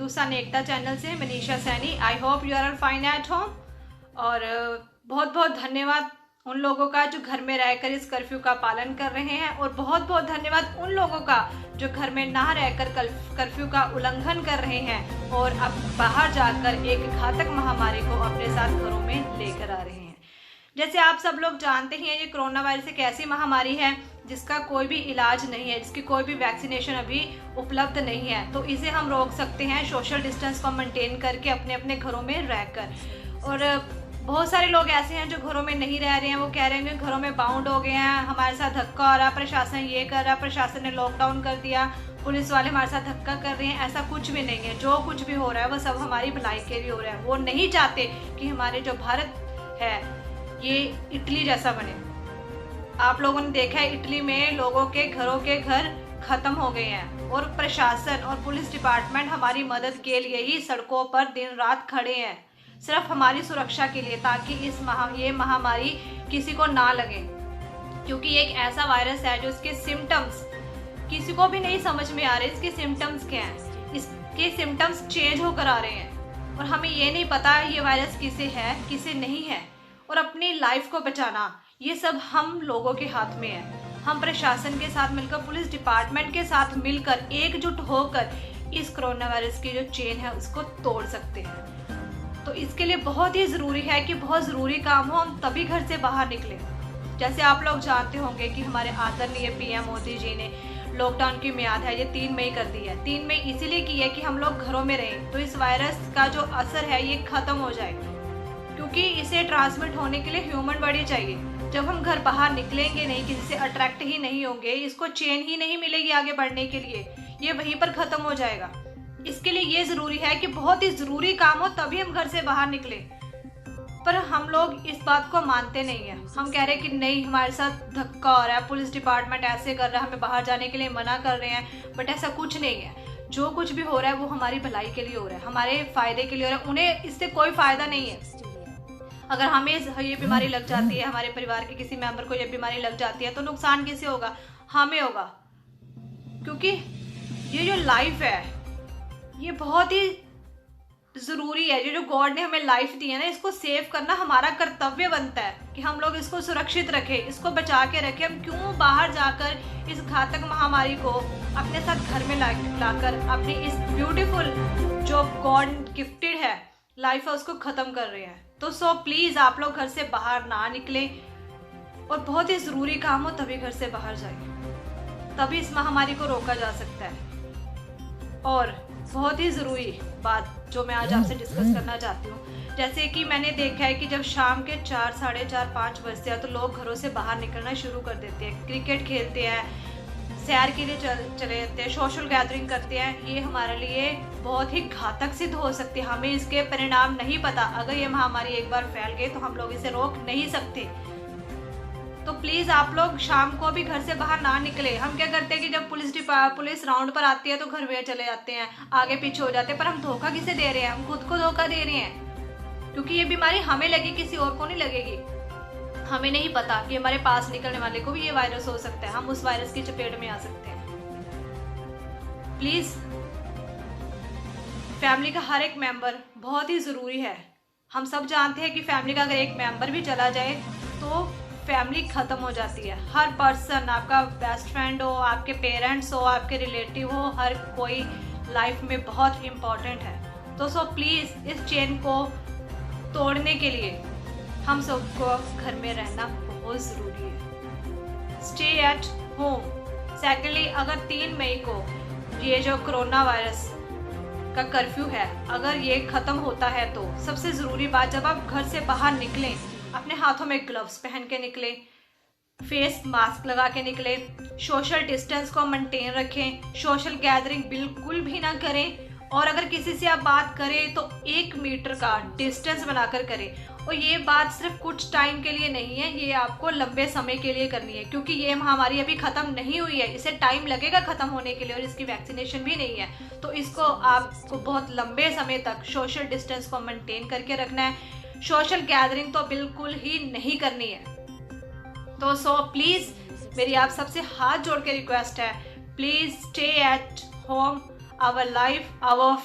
Hindustan Ekta channel से Manisha Saini. I hope you are fine at home. और बहुत बहुत धन्यवाद उन लोगों का जो घर में रहकर इस कर्फ्यू का पालन कर रहे हैं, और बहुत बहुत धन्यवाद उन लोगों का जो घर में ना रहकर कर्फ्यू का उल्लंघन कर रहे हैं और अब बाहर जाकर एक घातक महामारी को अपने साथ घरों में लेकर आ रहे हैं। जैसे आप सब लोग जानते ही हैं, ये कोरोना वायरस एक ऐसी महामारी है जिसका कोई भी इलाज नहीं है, जिसकी कोई भी वैक्सीनेशन अभी उपलब्ध नहीं है। तो इसे हम रोक सकते हैं सोशल डिस्टेंस को मेंटेन करके, अपने अपने घरों में रहकर। और बहुत सारे लोग ऐसे हैं जो घरों में नहीं रह रहे हैं, वो कह रहे हैं कि घरों में बाउंड हो गए हैं, हमारे साथ धक्का हो रहा, प्रशासन ये कर रहा, प्रशासन ने लॉकडाउन कर दिया, पुलिस वाले हमारे साथ धक्का कर रहे हैं। ऐसा कुछ भी नहीं है। जो कुछ भी हो रहा है वो सब हमारी भलाई के लिए हो रहा है। वो नहीं चाहते कि हमारे जो भारत है ये इटली जैसा बने। आप लोगों ने देखा है इटली में लोगों के घरों के घर खत्म हो गए हैं, और प्रशासन और पुलिस डिपार्टमेंट हमारी मदद के लिए ही सड़कों पर दिन रात खड़े हैं, सिर्फ हमारी सुरक्षा के लिए, ताकि ये महामारी किसी को ना लगे। क्योंकि ये एक ऐसा वायरस है जो इसके सिम्टम्स किसी को भी नहीं समझ में आ रहे। इसके सिम्टम्स क्या हैं? इसके सिम्टम्स चेंज होकर आ रहे हैं, और हमें ये नहीं पता ये वायरस किसे है किसे नहीं है। और अपनी लाइफ को बचाना ये सब हम लोगों के हाथ में है। हम प्रशासन के साथ मिलकर, पुलिस डिपार्टमेंट के साथ मिलकर, एकजुट होकर इस कोरोना वायरस की जो चेन है उसको तोड़ सकते हैं। तो इसके लिए बहुत ही ज़रूरी है कि बहुत ज़रूरी काम हो, हम तभी घर से बाहर निकलें। जैसे आप लोग जानते होंगे कि हमारे आदरणीय पीएम मोदी जी ने लॉकडाउन की मियाद है ये 3 मई कर दी है। 3 मई इसीलिए की है कि हम लोग घरों में रहें, तो इस वायरस का जो असर है ये ख़त्म हो जाए। क्योंकि इसे ट्रांसमिट होने के लिए ह्यूमन बॉडी चाहिए। जब हम घर बाहर निकलेंगे नहीं, किसी से अट्रैक्ट ही नहीं होंगे, इसको चेन ही नहीं मिलेगी आगे बढ़ने के लिए, ये वहीं पर ख़त्म हो जाएगा। इसके लिए ये ज़रूरी है कि बहुत ही ज़रूरी काम हो तभी हम घर से बाहर निकले। पर हम लोग इस बात को मानते नहीं हैं। हम कह रहे हैं कि नहीं, हमारे साथ धक्का हो रहा है, पुलिस डिपार्टमेंट ऐसे कर रहा है, हमें बाहर जाने के लिए मना कर रहे हैं। बट ऐसा कुछ नहीं है। जो कुछ भी हो रहा है वो हमारी भलाई के लिए हो रहा है, हमारे फ़ायदे के लिए हो रहा है। उन्हें इससे कोई फ़ायदा नहीं है। अगर हमें ये बीमारी लग जाती है, हमारे परिवार के किसी मेंबर को ये बीमारी लग जाती है, तो नुकसान किसे होगा? हमें होगा। क्योंकि ये जो लाइफ है ये बहुत ही ज़रूरी है। ये जो गॉड ने हमें लाइफ दी है ना, इसको सेव करना हमारा कर्तव्य बनता है कि हम लोग इसको सुरक्षित रखें, इसको बचा के रखें। हम क्यों बाहर जाकर इस घातक महामारी को अपने साथ घर में लाकर अपनी इस ब्यूटीफुल जो गॉड गिफ्टेड है लाइफ है उसको ख़त्म कर रहे हैं। तो सो प्लीज़ आप लोग घर से बाहर ना निकलें, और बहुत ही ज़रूरी काम हो तभी घर से बाहर जाइए, तभी इस महामारी को रोका जा सकता है। और बहुत ही ज़रूरी बात जो मैं आज आपसे डिस्कस करना चाहती हूँ, जैसे कि मैंने देखा है कि जब शाम के 4, साढ़े 4, 5 बजते हैं तो लोग घरों से बाहर निकलना शुरू कर देते हैं, क्रिकेट खेलते हैं, सैर के लिए चले जाते हैं, सोशल गैदरिंग करते हैं। ये हमारे लिए बहुत ही घातक सिद्ध हो सकती है। हमें इसके परिणाम नहीं पता। अगर ये महामारी एक बार फैल गई तो हम लोग इसे रोक नहीं सकते। तो प्लीज़ आप लोग शाम को भी घर से बाहर ना निकले। हम क्या करते हैं कि जब पुलिस राउंड पर आती है तो घर में चले जाते हैं, आगे पीछे हो जाते हैं। पर हम धोखा किसे दे रहे हैं? हम खुद को धोखा दे रहे हैं। क्योंकि ये बीमारी हमें लगी, किसी और को नहीं लगेगी। हमें नहीं पता कि हमारे पास निकलने वाले को भी ये वायरस हो सकता है, हम उस वायरस की चपेट में आ सकते हैं। प्लीज़, फैमिली का हर एक मेंबर बहुत ही ज़रूरी है। हम सब जानते हैं कि फैमिली का अगर एक मेंबर भी चला जाए तो फैमिली ख़त्म हो जाती है। हर पर्सन, आपका बेस्ट फ्रेंड हो, आपके पेरेंट्स हो, आपके रिलेटिव हो, हर कोई लाइफ में बहुत इम्पॉर्टेंट है। तो सो प्लीज़ इस चेन को तोड़ने के लिए हम सबको घर में रहना बहुत ज़रूरी है। Stay at home. सेकेंडली, अगर 3 मई को ये जो कोरोना वायरस का कर्फ्यू है अगर ये ख़त्म होता है तो सबसे ज़रूरी बात, जब आप घर से बाहर निकलें अपने हाथों में ग्लव्स पहन के निकलें, फेस मास्क लगा के निकलें, सोशल डिस्टेंस को मेंटेन रखें, सोशल गैदरिंग बिल्कुल भी ना करें, और अगर किसी से आप बात करें तो 1 मीटर का डिस्टेंस बनाकर करें। और ये बात सिर्फ कुछ टाइम के लिए नहीं है, ये आपको लंबे समय के लिए करनी है। क्योंकि ये महामारी अभी ख़त्म नहीं हुई है, इसे टाइम लगेगा ख़त्म होने के लिए, और इसकी वैक्सीनेशन भी नहीं है। तो इसको आपको बहुत लंबे समय तक सोशल डिस्टेंस को मेंटेन करके रखना है। सोशल गैदरिंग तो बिल्कुल ही नहीं करनी है। तो सो प्लीज़ मेरी आप सबसे हाथ जोड़ के रिक्वेस्ट है, please stay at home, our life, our